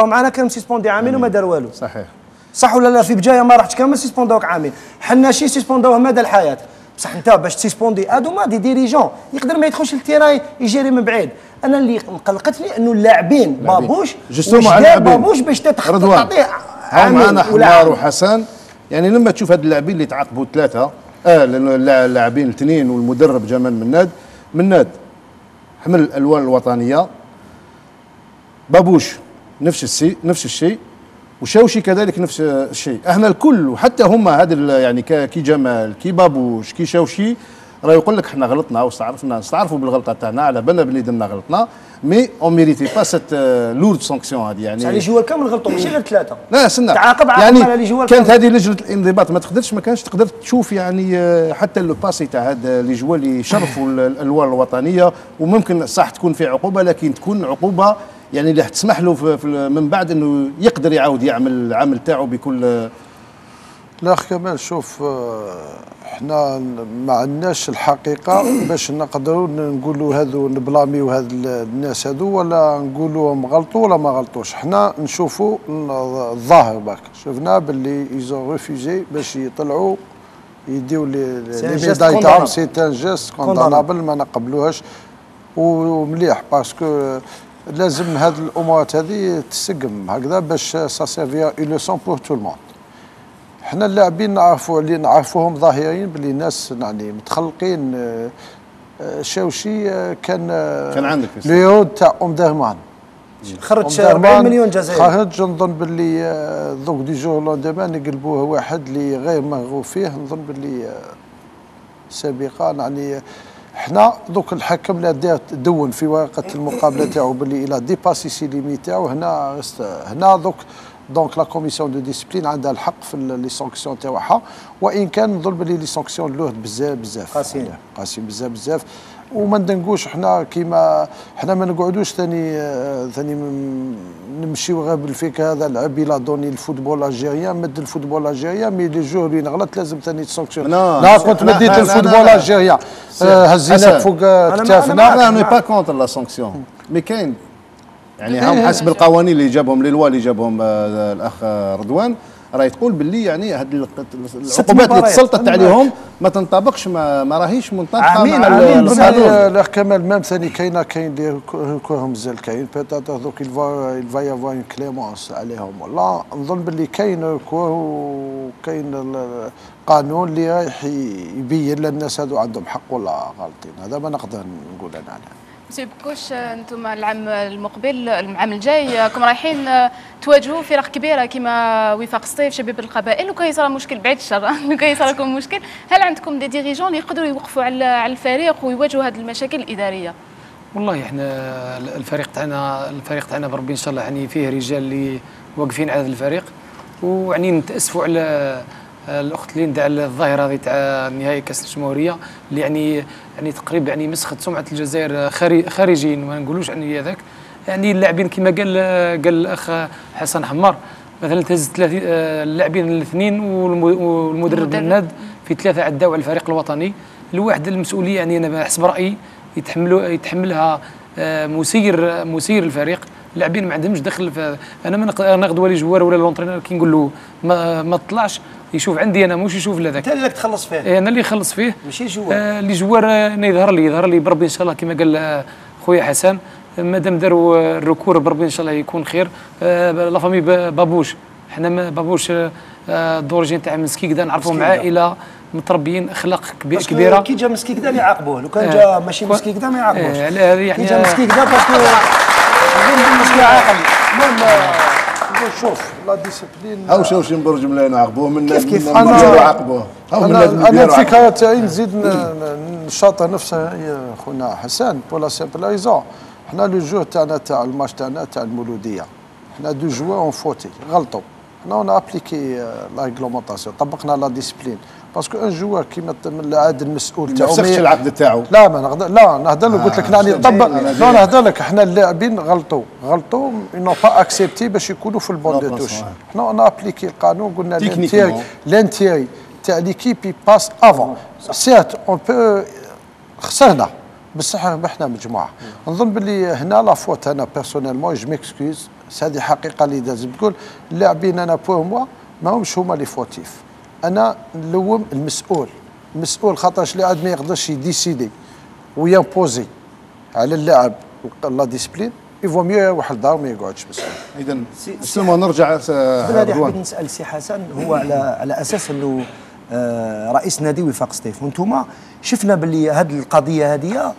معنا كان سيسبوندي عامين وما دار والو. صحيح. صح ولا لا؟ في بجايه ما رحتش كامل سيسبوندوك عامين، حنا شي سيسبوندوه مدى الحياه، بصح انت باش تسيسبوندي هادو ما دي ديريجون يقدر ما يدخلش للتيراي يجري من بعيد. انا اللي مقلقتني انه اللاعبين بابوش بابوش باش تعطيه معنا حمار وحسن، يعني لما تشوف هاد اللاعبين اللي تعاقبوا ثلاثه اللاعبين الاثنين والمدرب جمال مناد حمل الالوان الوطنيه، بابوش نفس الشيء وشاوشي كذلك نفس الشيء. احنا الكل وحتى هما هذا يعني كي جمال كي بابوش كي شاوشي راه يقول لك احنا غلطنا واستعرفوا بالغلطه تاعنا، على بالنا بلي درنا غلطنا، مي اون ميريتي با سيت لورد سانكسيون هذه. يعني لي جوار كامل غلطوا ماشي غير ثلاثه. لا سنة تعاقب يعني على لي جوار كانت هذه لجنه الانضباط ما كانش تقدر تشوف يعني حتى لو باسي تاع هاد لي جوار اللي يشرفوا الالوان الوطنيه، وممكن صح تكون في عقوبه لكن تكون عقوبه يعني اللي تسمح له من بعد انه يقدر يعاود يعمل العمل تاعو بكل. لا كمال شوف، احنا ما عندناش الحقيقه باش نقدروا نقولوا هذو نبلاميو هاد الناس هذو ولا نقولوهم غلطوا ولا ما غلطوش. احنا نشوفوا الظاهر باك شفنا باللي ايزون ريفوزي باش يطلعوا يديو لي ميداي تاعهم. سي ان جيست كوندانابل ما نقبلوهاش ومليح باسكو لازم هذه الامورات هذه تسقم هكذا باش سا سيرفيا اون لوسون بور تو الموند. احنا اللاعبين نعرفوهم ظاهرين باللي ناس يعني متخلقين. شاوشي كان عندك ليود تاع درمان خرج 40 مليون جزائري، خرج نظن باللي دوك دي جور لوندمان يقلبوه واحد اللي غير مرغوب فيه. نظن باللي سابقا يعني احنا دوك الحكم لا دون في ورقه المقابله تاعو باللي الى ديباسي سي ليميت تاعو. هنا دوك دونك لا كوميسيون دو ديسيبلين عندها الحق في لي سانكسيون تاعها، وان كان نظن باللي لي سانكسيون لوهد بزاف قاسيين بزاف. وما ندنقوش احنا كيما احنا ما نقعدوش ثاني نمشيو غير بالفكر هذا لعب لا دوني الفوتبول الجيريان مد الفوتبول الجيريان مي لي جور اللي نغلط لازم ثاني تسانكسيون. لا كنت مديت الفوتبول الجيريان هزيناك فوق كتافنا. انا با كونتر لا سانكسيون مي كاين يعني هم حسب القوانين اللي جابهم لي لوا اللي جابهم الاخ رضوان راهي تقول باللي يعني هذه العقوبات اللي تسلطت عليهم ما تنطبقش ما راهيش منطبقه مع القانون. الاخ كمال مام ثاني كاين اللي كورهم مازال كاين بيتاتر دوك الفا يافوار كليمونس عليهم ولا نظن باللي كاين كور وكاين القانون اللي رايح يبين للناس هذو عندهم حق ولا غالطين. هذا ما نقدر نقول انا عليه. سي بكوش انتم العام المقبل العام الجاي راكم رايحين تواجهوا فرق كبيره كما وفاق الصيف شباب القبائل، وكان يصرى مشكل بعيد الشر كان يصرى لكم مشكل، هل عندكم دي ديريجون اللي يقدروا يوقفوا على الفريق ويواجهوا هذه المشاكل الاداريه؟ والله احنا الفريق تاعنا بربي ان شاء الله يعني فيه رجال اللي واقفين على هذا الفريق، ويعني نتاسفوا على الاخت اللي ندعى الظاهره هذه تاع نهائي كاس الجمهوريه اللي يعني تقريبا يعني مسخت سمعه الجزائر خارجيا، ما نقولوش يعني هذاك يعني اللاعبين كما قال الاخ حسن حمار مثلا تهز 30 اللاعبين الاثنين والمدرب مناد في ثلاثه عداو على الفريق الوطني. الواحد المسؤوليه يعني انا حسب رايي يتحملها مسير الفريق. اللاعبين ما عندهمش دخل انا ما ناخذ ولا جوار ولا لونترينور كي نقول له ما تطلعش يشوف عندي انا مش يشوف لهذاك. انت اللي تخلص فيه. انا اللي خلص فيه ماشي جوار. اللي جوار انا يظهر لي بربي ان شاء الله كما قال خويا حسن مادام داروا الركور بربي ان شاء الله يكون خير. لا فامي بابوش احنا بابوش دورجين تاع مسكيكدا نعرفوهم عائله متربيين اخلاق كبيره. كي جا مسكيكدا اللي يعاقبوه، لو كان جا ماشي مسكيكدا ما يعاقبوش. يعني كي جا مسكيكدا باسكو مش عاقل. المهم شوف لا ديسيبلين او شوشي برج ملاين عاقبوه من كيف انا عاقبوه. انا الفكره تاعي نزيد نشاطر نفسها يا خونا حسن بولا سيمبل ريزون. حنا لو جو تاعنا تاع الماتش تاعنا تاع المولوديه حنا دو جوار اون فوتي غلطوا. حنا اون ابليكي لا ريغلومونطاسيون طبقنا لا ديسيبلين باسكو ان جوار كيما العاد المسؤول تاعو ما فسخش العقد تاعو. لا ما نهضر لا نهضر لك قلت لك راني نطبق. لا نهضر لك احنا اللاعبين غلطوا نو با اكسبتي باش يكونوا في البون دو توش. حنا اون ابليكي القانون قلنا لانتيري تاع ليكيب باس افون سيرت اون بو خسرنا بصح ربحنا مجموعه. نظن باللي هنا لا فوت انا بيرسونيلمون جو ميكسكوز هذه حقيقه اللي لازم تقول. اللاعبين انا بوغ موا ماهمش هما لي فوتيف، انا نلوم المسؤول خاطرش اللاعب ما يقدرش يديسيدي ويمبوزي على اللاعب لا ديسبلين، يفو ميو يروح للدار ما يقعدش مسؤول. اذا سلمى نرجع هذه حبيت نسال سي حسن، هو على اساس انه رئيس نادي وفاق سطيف، وانتم شفنا باللي هذه القضيه هذه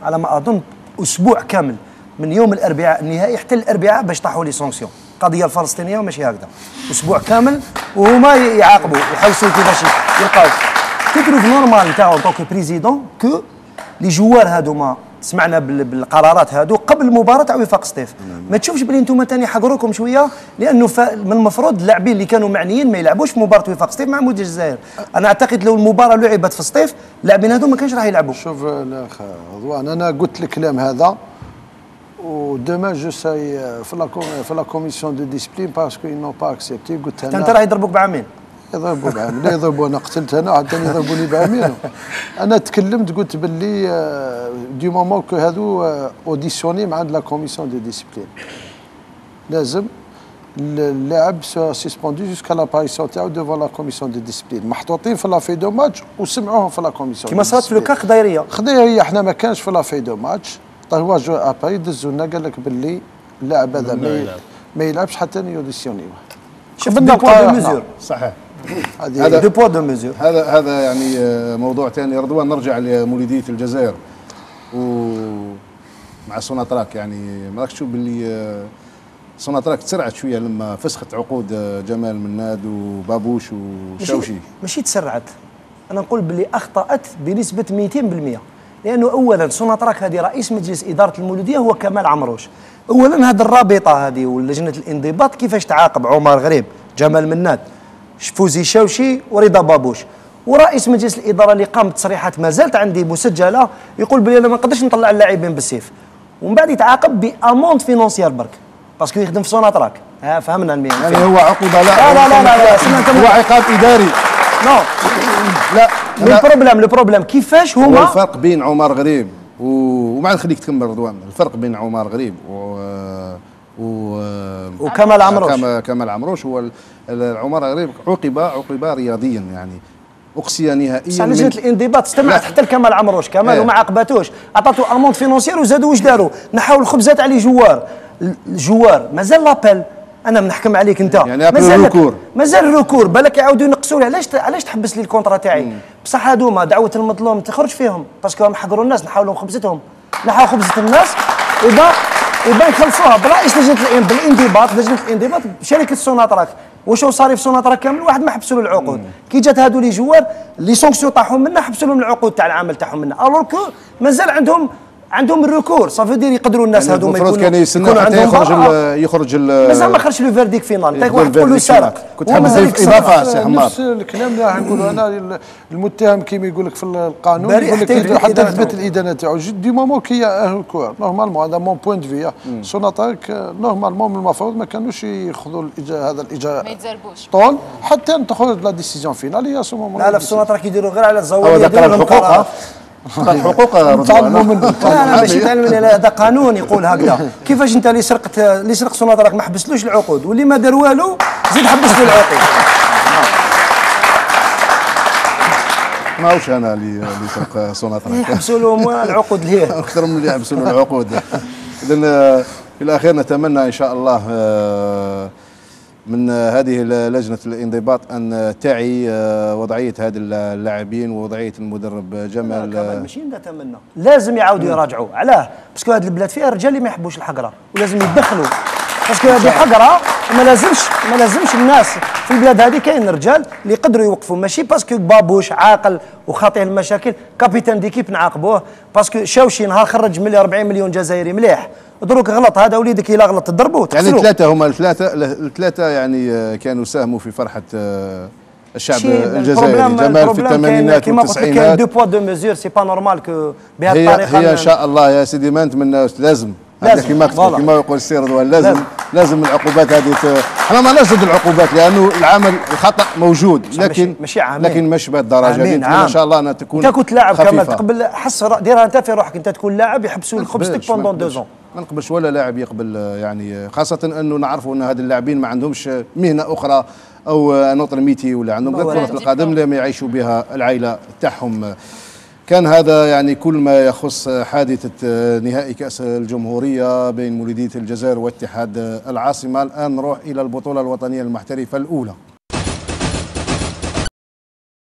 على ما اظن اسبوع كامل من يوم الاربعاء النهائي حتى الاربعاء باش طاحوا لي سونكسيون، القضيه الفلسطينيه ماشي هكذا، اسبوع كامل وهما يعاقبوا يحوسوا كيفاش يلقاو. تتروف نورمال نتاعو طونك بريزيدون كو لي جوار هادوما سمعنا بالقرارات هادو قبل المباراه تاع وفاق سطيف، ما تشوفش بلي انتم ثاني حقروكم شويه، لانه من المفروض اللاعبين اللي كانوا معنيين ما يلعبوش في مباراه وفاق سطيف مع مودي الجزائر. انا اعتقد لو المباراه لعبت في سطيف اللاعبين هادو ما كانش راح يلعبوا. شوف الاخ رضوان، انا قلت الكلام هذا ودما جو ساي في لا كوميسيون دو ديسبلين باسكو ils n'ont pas accepté. قلت انت راه يضربوك بعامين. يضربوا بعامين، لا يضربوا، انا قتلت انا عاد يضربوني بعامين. انا تكلمت قلت باللي دي مومون كو هادو اوديسيوني مع لا كوميسيون دو ديسبلين لازم اللاعب سسبوندي جوسكا لاباريسيون تاعو ديفون لا كوميسيون دو ديسبلين، محطوطين في لا في دو ماتش وسمعوهم في لا كوميسيون كيما صارت في لوكا خضيريه احنا ما كانش في لا في دو ماتش، هو جو ابري دزونا قال لك باللي اللاعب هذا ما يلعبش حتى يوديسيونيوه. شوف دو بوا دو ميزور. صحيح، هذا دو بوا دو ميزور. هذا يعني موضوع ثاني. رضوان نرجع لمولوديه الجزائر ومع سوناتراك، يعني ما راكش تشوف باللي سوناتراك تسرعت شويه لما فسخت عقود جمال مناد وبابوش وشوشي؟ ماشي تسرعت، انا نقول باللي اخطات بنسبه 200%، لانه اولا سوناتراك هذه رئيس مجلس اداره المولوديه هو كمال عمروش. اولا هذه الرابطه هذه ولجنه الانضباط كيفاش تعاقب عمر غريب، جمال مناد، فوزي شوشي ورضا بابوش، ورئيس مجلس الاداره اللي قام بتصريحات ما زالت عندي مسجله يقول بلي انا ما نقدرش نطلع اللاعبين بالسيف، ومن بعد يتعاقب باموند فينونسيير برك باسكو يخدم في سوناتراك. فهمنا المهم. يعني هو عقوبه؟ لا هو عقاب اداري. نو لا البروبليم كيفاش هما. هو الفرق بين عمر غريب وما نخليك تكمل رضوان. الفرق بين عمر غريب وكمال عمروش. كمال عمروش هو عمر غريب عوقب رياضيا، يعني اقصي نهائيا. لجنه الانضباط استمعت حتى لكمال عمروش كمال وما عاقباتوش، عطاتو اموند فينونسيير وزادوا واش داروا، نحاو الخبزات على الجوار مازال لابيل. انا بنحكم عليك انت، يعني مازال الركور بالك يعاودوا ينقصوا لي. علاش تحبس لي الكونترا تاعي؟ بصح هذوما دعوه المظلوم تخرج فيهم باسكو هم حقروا الناس، نحاولوا خبزتهم، نحاول خبزه الناس وبا يخلصوها برئيس لجنه بالانضباط. لجنه الانضباط بشركه سوناتراك، واش هو صاري في سوناتراك كامل واحد ما حبسوا له العقود. كي جات هادو لي جوار لي سونكسيون طاحوا منا، حبسوا لهم العقود تاع العمل تاعهم منا، الوغ كو مازال عندهم الركور. صافي دير يقدروا الناس يعني هذوما المفروض كان يستنى حتى يخرج مازال ما خرجش لو فيرديك فينال. واحد تقول له سارق، كنت حاب نضيف اضافه سي حمار. نفس الكلام اللي راح نقولوا انا. المتهم كيما يقول لك في القانون يقول لك حتى تثبت الادانه تاعو دي مومون كي الكور نورمالمون. هذا مون بوينت في سوناتراك نورمالمون المفروض ما كانوش ياخذوا هذا الاجراء، ما يتزربوش طول حتى تخرج لا ديسيزيون فينال هي سو مومون. لا في سوناتراك يديروا غير على الزوايا ديالهم الحقوق. الحقوق لا ماشي تعلمني، هذا قانون يقول هكذا. كيفاش انت اللي سرق سوناتراك ما حبسلوش العقود، واللي ما دار والو زيد حبس له العقود. ماهوش انا اللي سرق سوناتراك، يحبسوا لهم العقود اللي هي اكثر من اللي يحبسوا له العقود. اذا في الاخير نتمنى ان شاء الله من هذه لجنة الانضباط أن تعي وضعية هذه اللاعبين ووضعية المدرب جمال. ماشي نتمنى، لازم يعاودوا يراجعوا. علاه؟ باسكو هذه البلاد فيها رجال اللي ما يحبوش الحقرة ولازم يتدخلوا، باسكو هذه حقرة ما لازمش الناس في البلاد هذه. كاين رجال اللي يقدروا يوقفوا، ماشي باسكو بابوش عاقل وخاطئ المشاكل كابيتان ديكيب نعاقبوه، باسكو شوشي نهار خرج 40 مليون جزائري مليح، دروك غلط هذا وليدك الا غلط تضربوه. يعني الثلاثة يعني كانوا ساهموا في فرحة الشعب الجزائري. جمال في الثمانينات والتسعينات. كاين دو بوا دو ميزور، سي با نورمال كو بهذه الطريقه. هي ان شاء الله يا سيدي ما نتمناوش، لازم كما يقول السي رضوان لازم العقوبات هذه احنا ما ضد العقوبات لانه العمل الخطا موجود لكن ماشي عامين، لكن مش بهالدرجه دي. ان شاء الله انها تكون انت كنت لاعب كمال خفيفة. تقبل حس ديرها انت في روحك، انت تكون لاعب يحبسوا لك خبزتك بوندون 2 ans. ما نقبلش ولا لاعب يقبل يعني، خاصه انه نعرفوا ان هاد اللاعبين ما عندهمش مهنه اخرى او نوتر ميتي ولا عندهم غير كره القدم لما يعيشوا بها العائله تاعهم. كان هذا يعني كل ما يخص حادثة نهائي كأس الجمهورية بين مولودية الجزائر واتحاد العاصمة. الآن نروح إلى البطولة الوطنية المحترفة الأولى.